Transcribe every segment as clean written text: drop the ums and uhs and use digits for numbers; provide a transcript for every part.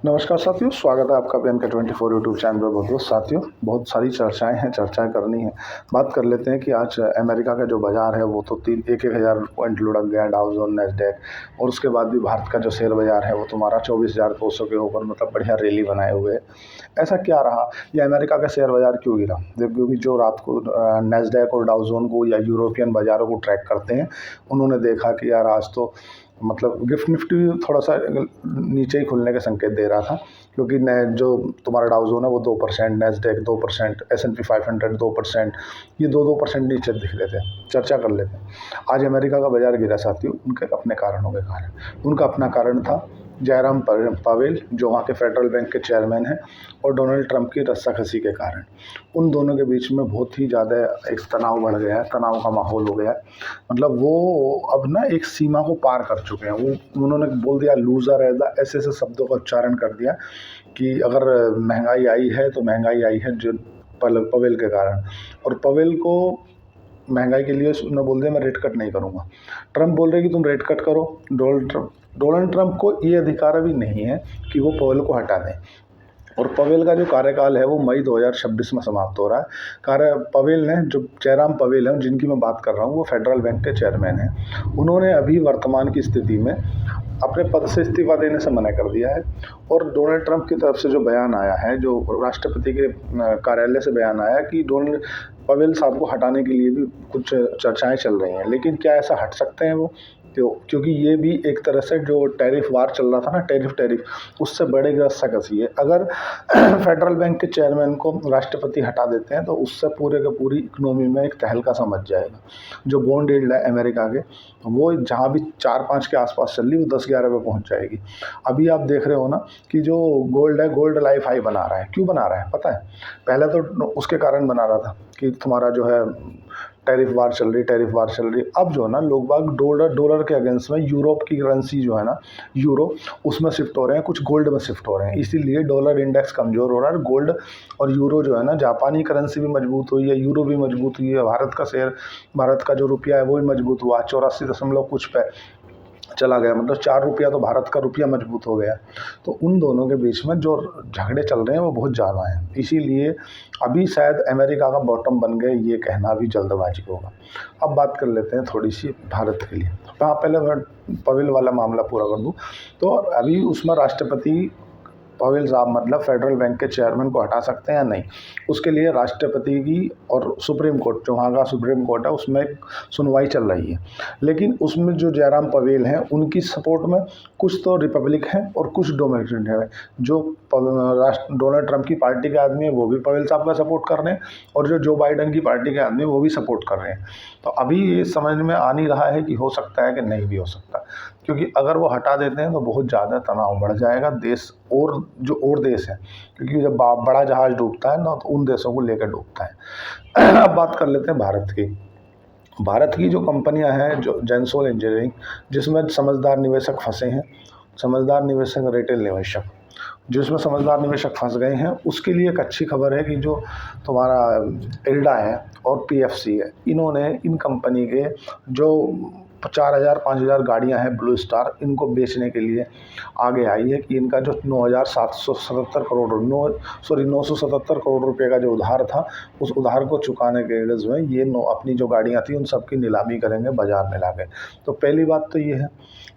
नमस्कार साथियों, स्वागत है आपका PNK24 यूट्यूब चैनल पर। बहुत बहुत साथियों, बहुत सारी चर्चाएं करनी है। बात कर लेते हैं कि आज अमेरिका का जो बाजार है वो तो एक हज़ार पॉइंट लुढ़क गया, डाउ जोन, नैस्डैक। और उसके बाद भी भारत का जो शेयर बाजार है वो तुम्हारा 24,200 के ऊपर मतलब बढ़िया रैली बनाए हुए है। ऐसा क्या रहा, ये अमेरिका का शेयर बाजार क्यों गिरा? क्योंकि जो रात को नैस्डैक और डाउ जोन को या यूरोपियन बाजारों को ट्रैक करते हैं, उन्होंने देखा कि यार आज तो मतलब गिफ्ट निफ्टी थोड़ा सा नीचे ही खुलने के संकेत दे रहा था, क्योंकि जो तुम्हारा डाउ जोन है वो 2%, नैस्डैक 2%, S&P 500 2%, ये 2% नीचे दिख रहे थे। चर्चा कर लेते हैं। आज अमेरिका का बाजार गिरा साथियों, उनके अपने कारणों के कारण। उनका अपना कारण था जयराम पावेल, जो वहाँ के फेडरल बैंक के चेयरमैन हैं, और डोनाल्ड ट्रंप की रस्साकसी के कारण। उन दोनों के बीच में बहुत ही ज़्यादा एक तनाव बढ़ गया है, तनाव का माहौल हो गया है। मतलब वो अब ना एक सीमा को पार कर चुके हैं। वो उन्होंने बोल दिया लूज़र है, ऐसे ऐसे शब्दों का उच्चारण कर दिया कि अगर महंगाई आई है तो महंगाई आई है जो पवेल के कारण। और पवेल को महंगाई के लिए उसने बोल दिया मैं रेट कट नहीं करूँगा। ट्रंप बोल रहे कि तुम रेट कट करो। डोनाल्ड ट्रंप को ये अधिकार भी नहीं है कि वो पवेल को हटा दें। और पवेल का जो कार्यकाल है वो मई 2026 में समाप्त हो रहा है। पवेल ने, जो जयराम पवेल हैं जिनकी मैं बात कर रहा हूँ, वो फेडरल बैंक के चेयरमैन हैं। उन्होंने अभी वर्तमान की स्थिति में अपने पद से इस्तीफा देने से मना कर दिया है। और डोनाल्ड ट्रंप की तरफ से जो बयान आया है, जो राष्ट्रपति के कार्यालय से बयान आया कि डोनाल्ड पवेल साहब को हटाने के लिए भी कुछ चर्चाएं चल रही हैं। लेकिन क्या ऐसा हट सकते हैं वो? क्योंकि ये भी एक तरह से जो टैरिफ वार चल रहा था ना, टैरिफ, उससे बड़े रस्साकसी है। अगर फेडरल बैंक के चेयरमैन को राष्ट्रपति हटा देते हैं तो उससे पूरे के पूरी इकोनॉमी में एक तहलका सा मच जाएगा। जो बॉन्ड यील्ड है अमेरिका के, वो जहाँ भी 4-5 के आसपास चल रही, वो 10-11 पे पहुँच जाएगी। अभी आप देख रहे हो ना कि जो गोल्ड है, गोल्ड लाइफ हाई बना रहा है। क्यों बना रहा है पता है? पहले तो उसके कारण बना रहा था कि तुम्हारा जो है टैरिफ वार चल रही। अब जो है ना, लोग बाग डॉलर के अगेंस्ट में यूरोप की करेंसी जो है ना, यूरो, उसमें शिफ्ट हो रहे हैं, कुछ गोल्ड में शिफ्ट हो रहे हैं। इसीलिए डॉलर इंडेक्स कमज़ोर हो रहा है। गोल्ड और यूरो जो है ना, जापानी करेंसी भी मजबूत हुई है, यूरो भी मजबूत हुई है, भारत का जो रुपया है वो भी मजबूत हुआ, 84 दशमलव कुछ पे चला गया। मतलब 4 रुपया तो भारत का रुपया मजबूत हो गया। तो उन दोनों के बीच में जो झगड़े चल रहे हैं वो बहुत ज़्यादा हैं। इसीलिए अभी शायद अमेरिका का बॉटम बन गए, ये कहना भी जल्दबाजी होगा। अब बात कर लेते हैं थोड़ी सी भारत के लिए। हाँ, पहले मैं पवेल वाला मामला पूरा कर दूँ तो अभी उसमें राष्ट्रपति पवेल साहब मतलब फेडरल बैंक के चेयरमैन को हटा सकते हैं या नहीं, उसके लिए राष्ट्रपति की और सुप्रीम कोर्ट, जो वहाँ का सुप्रीम कोर्ट है, उसमें एक सुनवाई चल रही है। लेकिन उसमें जो जयराम पवेल हैं उनकी सपोर्ट में कुछ तो रिपब्लिक हैं और कुछ डेमोक्रेट हैं। जो डोनाल्ड ट्रंप की पार्टी के आदमी है वो भी पवेल साहब का सपोर्ट कर रहे हैं, और जो जो बाइडन की पार्टी के आदमी है वो भी सपोर्ट कर रहे हैं। तो अभी ये समझ में आ नहीं रहा है कि हो सकता है कि नहीं भी हो सकता, क्योंकि अगर वो हटा देते हैं तो बहुत ज़्यादा तनाव बढ़ जाएगा देश और देश हैं। क्योंकि जब बड़ा जहाज़ डूबता है ना, तो उन देशों को लेकर डूबता है। अब बात कर लेते हैं भारत की जो कंपनियां हैं, जो जेंसोल इंजीनियरिंग, जिसमें समझदार निवेशक फंसे हैं, समझदार निवेशक, रिटेल निवेशक, जिसमें समझदार निवेशक फंस गए हैं, उसके लिए एक अच्छी खबर है कि जो तुम्हारा इल्डा है और PFC है, इन्होंने इन कंपनी के जो 4,000-5,000 गाड़ियां हैं ब्लू स्टार, इनको बेचने के लिए आगे आई है कि इनका जो 9,777 करोड़ रुपए का जो उधार था, उस उधार को चुकाने के एवज में ये अपनी जो गाड़ियां थी उन सब की नीलामी करेंगे बाजार में लाके। तो पहली बात तो ये है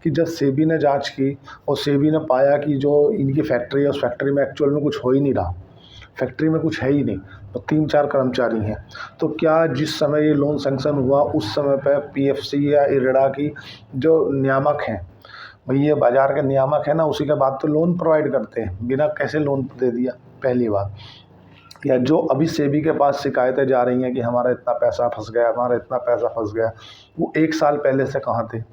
कि जब सेबी ने जांच की और सेबी ने पाया कि जो इनकी फैक्ट्री है, उस फैक्ट्री में एक्चुअल में कुछ हो ही नहीं रहा, फैक्ट्री में कुछ है ही नहीं, तो 3-4 कर्मचारी हैं। तो क्या जिस समय ये लोन सैंक्शन हुआ उस समय पे PFC या इरडा की जो नियामक हैं, भाई ये बाज़ार के नियामक है ना, उसी के बाद तो लोन प्रोवाइड करते हैं, बिना कैसे लोन दे दिया? पहली बात। या जो अभी सेबी के पास शिकायतें जा रही हैं कि हमारा इतना पैसा फंस गया, वो 1 साल पहले से कहाँ थे?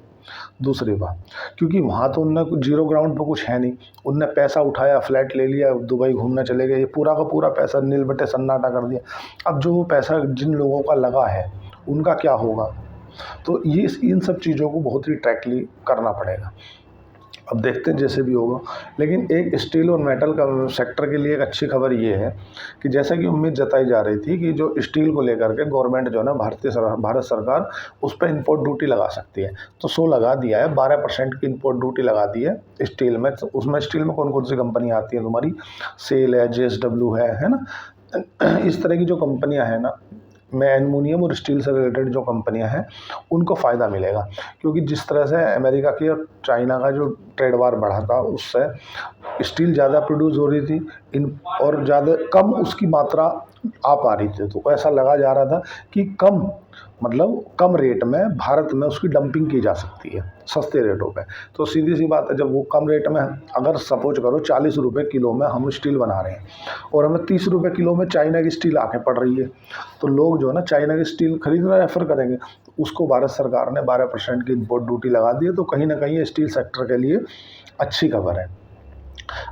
दूसरी बात, क्योंकि वहाँ तो उनने कुछ जीरो ग्राउंड पे कुछ है नहीं, उनने पैसा उठाया, फ्लैट ले लिया, दुबई घूमने चले गए, ये पूरा का पूरा पैसा नील बटे सन्नाटा कर दिया। अब जो वो पैसा जिन लोगों का लगा है उनका क्या होगा? तो ये इन सब चीज़ों को बहुत ही ट्रैकली करना पड़ेगा। अब देखते हैं जैसे भी होगा। लेकिन एक स्टील और मेटल का सेक्टर के लिए एक अच्छी खबर ये है कि जैसा कि उम्मीद जताई जा रही थी कि जो स्टील को लेकर के गवर्नमेंट जो है ना भारत सरकार उस पर इंपोर्ट ड्यूटी लगा सकती है। तो सो लगा दिया है, 12% की इंपोर्ट ड्यूटी लगा दी है स्टील में। तो उसमें स्टील में कौन कौन सी कंपनियाँ आती हैं तुम्हारी? सेल है, JSW है ना। इस तरह की जो कंपनियां हैं ना, में एल्युमिनियम और स्टील से रिलेटेड जो कंपनियां हैं उनको फ़ायदा मिलेगा, क्योंकि जिस तरह से अमेरिका की और चाइना का जो ट्रेड वार बढ़ा था उससे स्टील ज़्यादा प्रोड्यूस हो रही थी इन और ज़्यादा कम उसकी मात्रा आ पा रही थी। तो ऐसा लगा जा रहा था कि कम रेट में भारत में उसकी डंपिंग की जा सकती है सस्ते रेटों पे। तो सीधी सी बात है, जब वो कम रेट में, अगर सपोज करो 40 रुपये किलो में हम स्टील बना रहे हैं और हमें 30 रुपये किलो में चाइना की स्टील आके पड़ रही है, तो लोग जो है ना चाइना की स्टील खरीदना रेफर करेंगे। तो उसको भारत सरकार ने 12% की इम्पोर्ट ड्यूटी लगा दी है। तो कहीं ना कहीं ये स्टील सेक्टर के लिए अच्छी खबर है।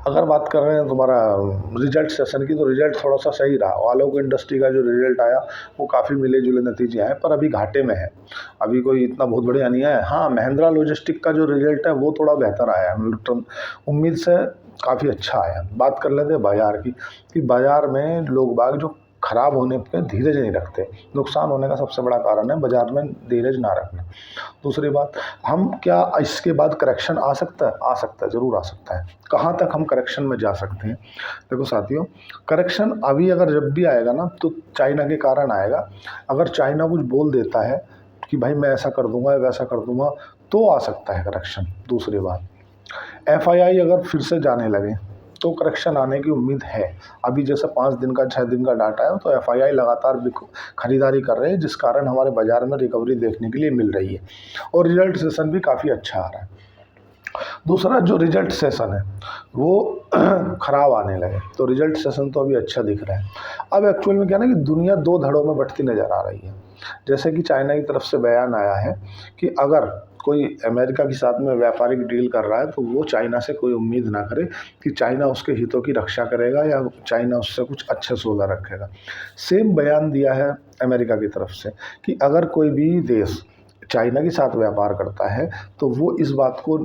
अगर बात कर रहे हैं तुम्हारा रिजल्ट सेशन की, तो रिजल्ट थोड़ा सा सही रहा। आलोक इंडस्ट्री का जो रिजल्ट आया वो काफ़ी मिले जुले नतीजे आए, पर अभी घाटे में है, अभी कोई इतना बहुत बढ़िया नहीं आया। हाँ, महिंद्रा लॉजिस्टिक का जो रिजल्ट है वो थोड़ा बेहतर आया है, उम्मीद से काफ़ी अच्छा आया। बात कर लेते हैं बाज़ार की, कि बाज़ार में लोग बाग जो खराब होने पे धीरज नहीं रखते। नुकसान होने का सबसे बड़ा कारण है बाज़ार में धीरज ना रखना। दूसरी बात, हम क्या इसके बाद करेक्शन आ सकता है? आ सकता है, ज़रूर आ सकता है। कहाँ तक हम करेक्शन में जा सकते हैं? देखो साथियों, करेक्शन अभी अगर जब भी आएगा ना तो चाइना के कारण आएगा। अगर चाइना कुछ बोल देता है कि भाई मैं ऐसा कर दूंगा वैसा कर दूंगा, तो आ सकता है करेक्शन। दूसरी बात, FII अगर फिर से जाने लगे तो करेक्शन आने की उम्मीद है। अभी जैसे 5 दिन का 6 दिन का डाटा है, तो FII लगातार खरीदारी कर रहे हैं, जिस कारण हमारे बाज़ार में रिकवरी देखने के लिए मिल रही है और रिजल्ट सेशन भी काफ़ी अच्छा आ रहा है। दूसरा, जो रिजल्ट सेशन है वो ख़राब आने लगे, तो रिजल्ट सेशन तो अभी अच्छा दिख रहा है। अब एक्चुअल में क्या ना कि दुनिया 2 धड़ों में बंटती नज़र आ रही है। जैसे कि चाइना की तरफ से बयान आया है कि अगर कोई अमेरिका के साथ में व्यापारिक डील कर रहा है तो वो चाइना से कोई उम्मीद ना करे कि चाइना उसके हितों की रक्षा करेगा या चाइना उससे कुछ अच्छे सौदा रखेगा। सेम बयान दिया है अमेरिका की तरफ से कि अगर कोई भी देश चाइना के साथ व्यापार करता है तो वो इस बात को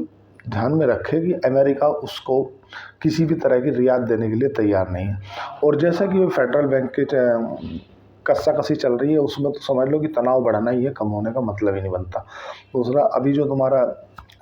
ध्यान में रखे कि अमेरिका उसको किसी भी तरह की रियायत देने के लिए तैयार नहीं है। और जैसा कि फेडरल बैंक के कस्साकसी चल रही है, उसमें तो समझ लो कि तनाव बढ़ना ही है, कम होने का मतलब ही नहीं बनता। दूसरा, अभी जो तुम्हारा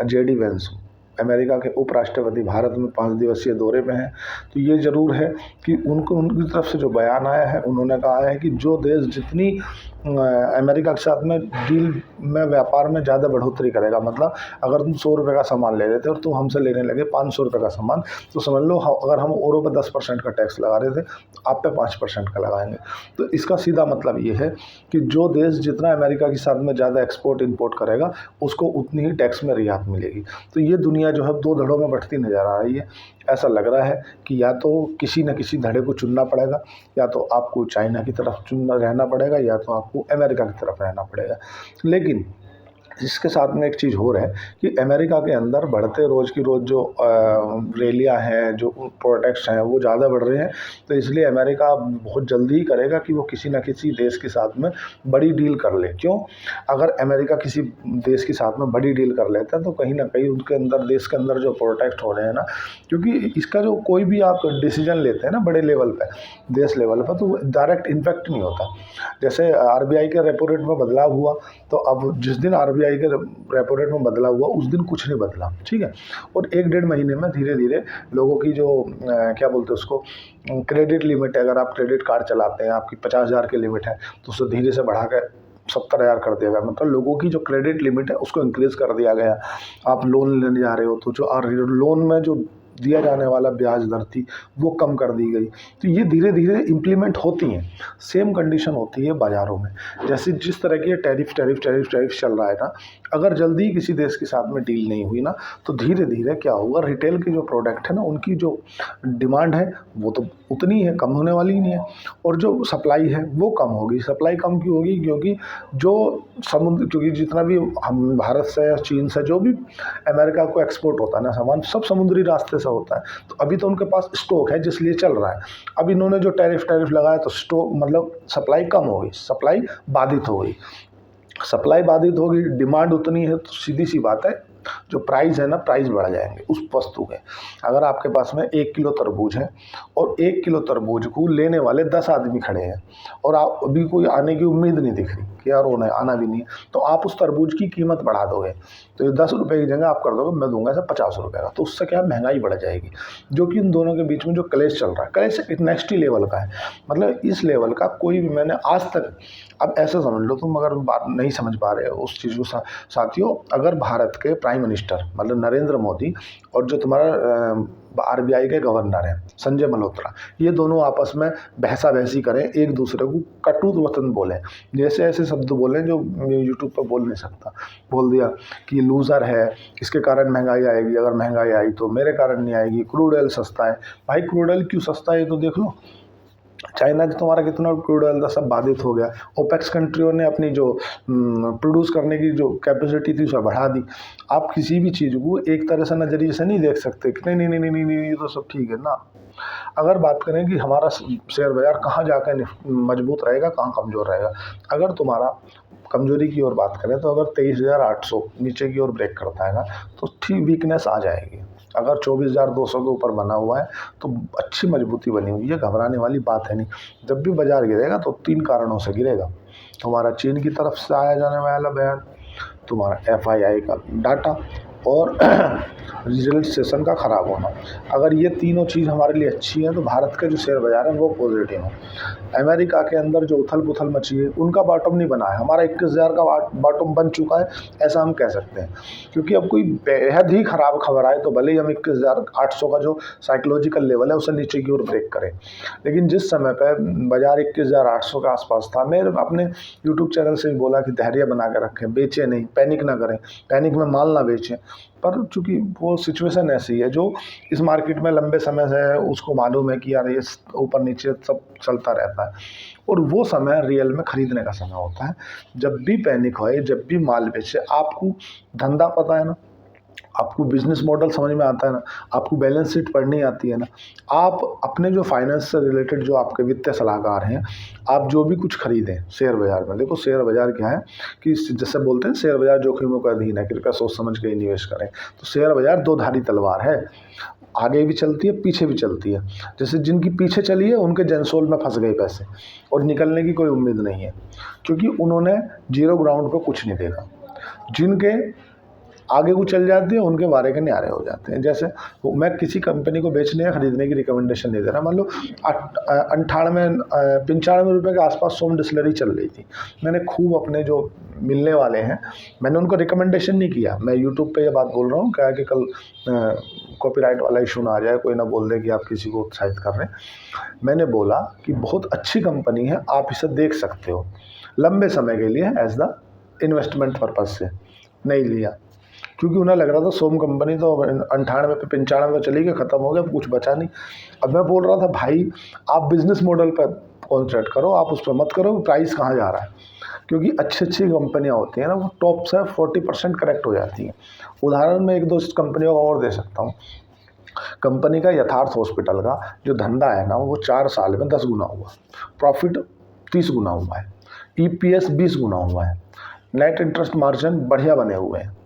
JD वेंस अमेरिका के उपराष्ट्रपति भारत में 5 दिवसीय दौरे में हैं, तो ये ज़रूर है कि उनकी तरफ से जो बयान आया है, उन्होंने कहा है कि जो देश जितनी अमेरिका के साथ में डील में व्यापार में ज़्यादा बढ़ोतरी करेगा, मतलब अगर तुम 100 रुपये का सामान ले रहे थे और तुम हमसे लेने लगे 500 रुपये का सामान, तो समझ लो अगर हम औरों पर 10% का टैक्स लगा रहे थे तो आप पे 5% का लगाएंगे। तो इसका सीधा मतलब ये है कि जो देश जितना अमेरिका के साथ में ज़्यादा एक्सपोर्ट इंपोर्ट करेगा उसको उतनी ही टैक्स में रियायत मिलेगी। तो ये दुनिया जो है 2 धड़ों में बंटती नज़र आ रही है। ऐसा लग रहा है कि या तो किसी न किसी धड़े को चुनना पड़ेगा, या तो आपको चाइना की तरफ रहना पड़ेगा, या तो आपको अमेरिका की तरफ रहना पड़ेगा। लेकिन इसके साथ में एक चीज़ हो रहा है कि अमेरिका के अंदर बढ़ते रोज़ की रोज़ जो रैलियाँ हैं, जो प्रोटेस्ट हैं, वो ज़्यादा बढ़ रहे हैं। तो इसलिए अमेरिका बहुत जल्दी ही करेगा कि वो किसी न किसी देश के साथ में बड़ी डील कर ले। क्यों? अगर अमेरिका किसी देश के साथ में बड़ी डील कर लेता है तो कहीं ना कहीं उनके अंदर, देश के अंदर जो प्रोटेस्ट हो रहे हैं ना, क्योंकि इसका जो कोई भी आप डिसीजन लेते हैं ना बड़े लेवल पर, देश लेवल पर, तो डायरेक्ट इम्पैक्ट नहीं होता। जैसे RBI के रेपो रेट में बदलाव हुआ, तो अब जिस दिन RBI के रेपो रेट में बदलाव हुआ उस दिन कुछ नहीं बदला, ठीक है। और 1-1.5 महीने में धीरे धीरे लोगों की जो क्या बोलते हैं उसको, क्रेडिट लिमिट है, अगर आप क्रेडिट कार्ड चलाते हैं, आपकी 50,000 की लिमिट है, तो उसे धीरे से बढ़ा कर 70,000 कर दिया गया। मतलब लोगों की जो क्रेडिट लिमिट है उसको इंक्रीज़ कर दिया गया। आप लोन लेने जा रहे हो तो जो लोन में जो दिया जाने वाला ब्याज दर थी वो कम कर दी गई। तो ये धीरे धीरे इम्प्लीमेंट होती हैं। सेम कंडीशन होती है बाज़ारों में, जैसे जिस तरह की टैरिफ चल रहा है ना, अगर जल्दी किसी देश के साथ में डील नहीं हुई ना, तो धीरे धीरे क्या होगा, रिटेल के जो प्रोडक्ट है ना, उनकी जो डिमांड है वो तो उतनी है, कम होने वाली ही नहीं है, और जो सप्लाई है वो कम होगी। सप्लाई कम क्यों होगी? क्योंकि क्योंकि जितना भी हम भारत से या चीन से जो भी अमेरिका को एक्सपोर्ट होता है ना सामान, सब समुद्री रास्ते से होता है। तो अभी तो उनके पास स्टॉक है जिसलिए चल रहा है। अब इन्होंने जो टैरिफ लगाया तो स्टॉक, मतलब सप्लाई कम हो गई, सप्लाई बाधित हो गई। सप्लाई बाधित होगी, डिमांड उतनी है, तो सीधी सी बात है जो प्राइस है ना, प्राइस बढ़ जाएंगे उस वस्तु के। अगर आपके पास में 1 किलो तरबूज है और 1 किलो तरबूज को लेने वाले 10 आदमी खड़े हैं और आप अभी कोई आने की उम्मीद नहीं दिख रही कि यार उन्हें आना भी नहीं है, तो आप उस तरबूज की कीमत बढ़ा दोगे। तो ये 10 रुपये की जगह आप कर दोगे मैं दूंगा इसे 50 रुपये का, तो उससे क्या महंगाई बढ़ जाएगी। जो कि इन दोनों के बीच में जो क्लेश चल रहा है, क्लेश एक नेक्स्ट ही लेवल का है। मतलब इस लेवल का कोई भी मैंने आज तक, अब ऐसा समझ लो तुम अगर बात नहीं समझ पा रहे हो उस चीज़ को साथियों, अगर भारत के प्राइम मिनिस्टर मतलब नरेंद्र मोदी और जो तुम्हारा RBI के गवर्नर हैं संजय मल्होत्रा, ये दोनों आपस में बहसा बहसी करें, एक दूसरे को कटु वचन बोलें, जैसे ऐसे शब्द बोलें जो यूट्यूब पर बोल नहीं सकता। बोल दिया कि लूज़र है, इसके कारण महंगाई आएगी, अगर महंगाई आई तो मेरे कारण नहीं आएगी, क्रूड ऑयल सस्ता है। भाई क्रूड ऑयल क्यों सस्ता है ये तो देख लो। चाइना का तुम्हारा कितना क्रूड ऑयल था, सब बाधित हो गया। ओपेक्स कंट्रियों ने अपनी जो प्रोड्यूस करने की जो कैपेसिटी थी उसे बढ़ा दी। आप किसी भी चीज़ को एक तरह से नज़रिए से नहीं देख सकते कि नहीं नहीं नहीं नहीं नहीं ये तो सब ठीक है ना। अगर बात करें कि हमारा शेयर बाजार कहाँ जाकर मजबूत रहेगा, कहाँ कमज़ोर रहेगा, अगर तुम्हारा कमजोरी की ओर बात करें तो अगर 23,800 नीचे की ओर ब्रेक करता है ना तो ठीक वीकनेस आ जाएगी। अगर 24,200 के ऊपर बना हुआ है तो अच्छी मजबूती बनी हुई है, घबराने वाली बात है नहीं। जब भी बाजार गिरेगा तो 3 कारणों से गिरेगा। तुम्हारा चीन की तरफ से आया जाने वाला बयान, तुम्हारा FII का डाटा और रिजल्ट सेशन का ख़राब होना। अगर ये तीनों चीज़ हमारे लिए अच्छी है तो भारत के जो शेयर बाजार है वो पॉजिटिव है। अमेरिका के अंदर जो उथल पुथल मची है उनका बॉटम नहीं बना है, हमारा 21,000 का बॉटम बन चुका है, ऐसा हम कह सकते हैं। क्योंकि अब कोई बेहद ही ख़राब खबर आए तो भले ही हम 21,800 का जो साइकोलॉजिकल लेवल है उसे नीचे की ओर ब्रेक करें, लेकिन जिस समय पर बाजार 21,800 के आसपास था, मैं अपने यूट्यूब चैनल से भी बोला कि धैर्य बना के रखें, बेचें नहीं, पैनिक ना करें, पैनिक में माल ना बेचें। पर चूँकि वो सिचुएशन ऐसी है जो इस मार्केट में लंबे समय से है, उसको मालूम है कि यार ये ऊपर नीचे सब चलता रहता है, और वो समय रियल में खरीदने का समय होता है। जब भी पैनिक होए, जब भी माल बेचे, आपको धंधा पता है ना, आपको बिजनेस मॉडल समझ में आता है ना, आपको बैलेंस शीट पढ़नी आती है ना, आप अपने जो फाइनेंस से रिलेटेड जो आपके वित्तीय सलाहकार हैं, आप जो भी कुछ खरीदें शेयर बाजार में, देखो शेयर बाजार क्या है कि जैसे बोलते हैं शेयर बाजार जोखिमों का अधीन है, कृपया सोच समझ के निवेश करें। तो शेयर बाजार दो धारी तलवार है, आगे भी चलती है पीछे भी चलती है। जैसे जिनकी पीछे चली है उनके जनसोल में फंस गए पैसे और निकलने की कोई उम्मीद नहीं है, क्योंकि उन्होंने जीरो ग्राउंड पर कुछ नहीं देखा। जिनके आगे को चल जाती है उनके वारे के न्यारे हो जाते हैं। जैसे मैं किसी कंपनी को बेचने या खरीदने की रिकमेंडेशन नहीं दे रहा। मान लो 95 रुपये के आसपास सोम डिस्लरी चल रही थी, मैंने खूब अपने जो मिलने वाले हैं मैंने उनको रिकमेंडेशन नहीं किया। मैं यूट्यूब पे ये बात बोल रहा हूँ क्या कि कल कॉपीराइट वाला इशू ना आ जाए, कोई ना बोल दे कि आप किसी को उत्साहित कर रहे हैं। मैंने बोला कि बहुत अच्छी कंपनी है, आप इसे देख सकते हो लंबे समय के लिए एज द इन्वेस्टमेंट पर्पज़ से। नहीं लिया क्योंकि उन्हें लग रहा था सोम कंपनी तो 98 पे 95 चली गई, ख़त्म हो गया, अब कुछ बचा नहीं। अब मैं बोल रहा था भाई आप बिज़नेस मॉडल पर कॉन्सेंट्रेट करो, आप उस पर मत करो प्राइस कहाँ जा रहा है, क्योंकि अच्छी अच्छी कंपनियाँ होती हैं ना वो टॉप से 40% करेक्ट हो जाती हैं। उदाहरण मैं 1-2 कंपनियों का और दे सकता हूँ। कंपनी का यथार्थ हॉस्पिटल का जो धंधा है ना वो 4 साल में 10 गुना हुआ, प्रॉफिट 30 गुना हुआ है, EPS 20 गुना हुआ है, नेट इंटरेस्ट मार्जिन बढ़िया बने हुए हैं।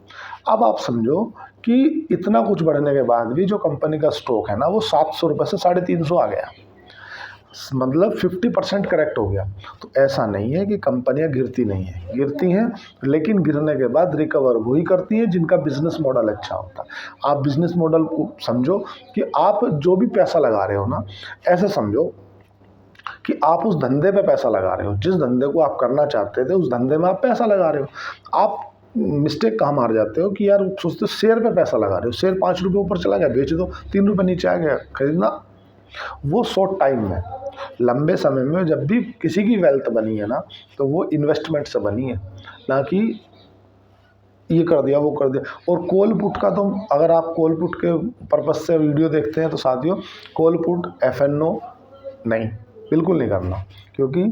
अब आप समझो कि इतना कुछ बढ़ने के बाद भी जो कंपनी का स्टॉक है ना वो 700 रुपये से 350 आ गया, मतलब 50% करेक्ट हो गया। तो ऐसा नहीं है कि कंपनियां गिरती नहीं है, गिरती हैं, लेकिन गिरने के बाद रिकवर वही करती हैं जिनका बिजनेस मॉडल अच्छा होता है। आप बिजनेस मॉडल को समझो कि आप जो भी पैसा लगा रहे हो ना, ऐसे समझो कि आप उस धंधे पे पैसा लगा रहे हो, जिस धंधे को आप करना चाहते थे उस धंधे में आप पैसा लगा रहे हो। आप मिस्टेक कहाँ मार जाते हो कि यार सोचते हो शेयर पे पैसा लगा रहे हो, शेयर 5 रुपये ऊपर चला गया बेच दो, 3 रुपये नीचे आ गया खरीदना। वो शॉर्ट टाइम में, लंबे समय में जब भी किसी की वेल्थ बनी है ना तो वो इन्वेस्टमेंट से बनी है, ना कि ये कर दिया वो कर दिया। और कॉल पुट का तो अगर आप कॉल पुट के पर्पज़ से वीडियो देखते हैं तो साथियों कॉल पुट FNO नहीं, बिल्कुल नहीं करना, क्योंकि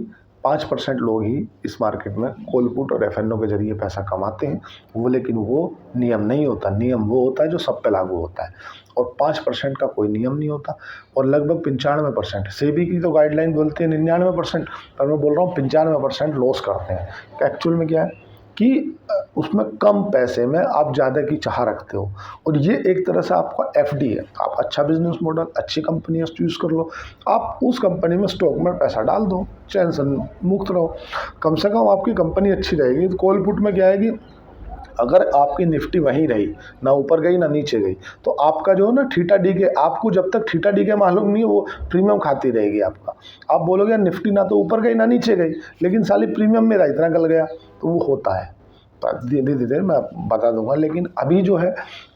5% लोग ही इस मार्केट में कॉल पुट और FNO के जरिए पैसा कमाते हैं वो, लेकिन वो नियम नहीं होता। नियम वो होता है जो सब पे लागू होता है, और 5% का कोई नियम नहीं होता। और लगभग 95% सेबी की तो गाइडलाइन बोलती है 99%, पर मैं बोल रहा हूँ 95% लॉस करते हैं। एक्चुअल में क्या है कि उसमें कम पैसे में आप ज़्यादा की चाह रखते हो, और ये एक तरह से आपका एफडी है। आप अच्छा बिजनेस मॉडल, अच्छी कंपनी चूज़ कर लो, आप उस कंपनी में स्टॉक में पैसा डाल दो, चैन से मुक्त रहो। कम से कम आपकी कंपनी अच्छी रहेगी। तो कॉल पुट में क्या है कि अगर आपकी निफ्टी वहीं रही, ना ऊपर गई ना नीचे गई, तो आपका जो है ना थीटा डी के, आपको जब तक थीटा डी के मालूम नहीं है वो प्रीमियम खाती रहेगी आपका। आप बोलोगे निफ्टी ना तो ऊपर गई ना नीचे गई, लेकिन साली प्रीमियम मेरा इतना गल गया, तो वो होता है। धीरे धीरे मैं बता दूंगा। लेकिन अभी जो है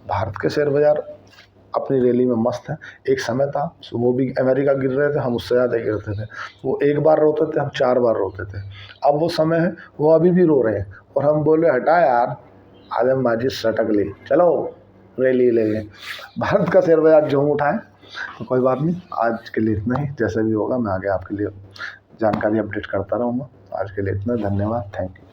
भारत के शेयर बाजार अपनी रैली में मस्त है। एक समय था वो भी अमेरिका गिर रहे थे, हम उससे ज़्यादा गिरते थे। वो एक बार रोते थे, हम 4 बार रोते थे। अब वो समय है, वो अभी भी रो रहे हैं और हम बोल रहे हटा यार, आदम बाजी सटक ली, चलो रैली ले लें। भारत का शेयर बाजार जो उठाए, तो कोई बात नहीं, आज के लिए इतना ही। जैसे भी होगा मैं आगे आपके लिए जानकारी अपडेट करता रहूँगा। आज के लिए इतना, धन्यवाद, थैंक यू।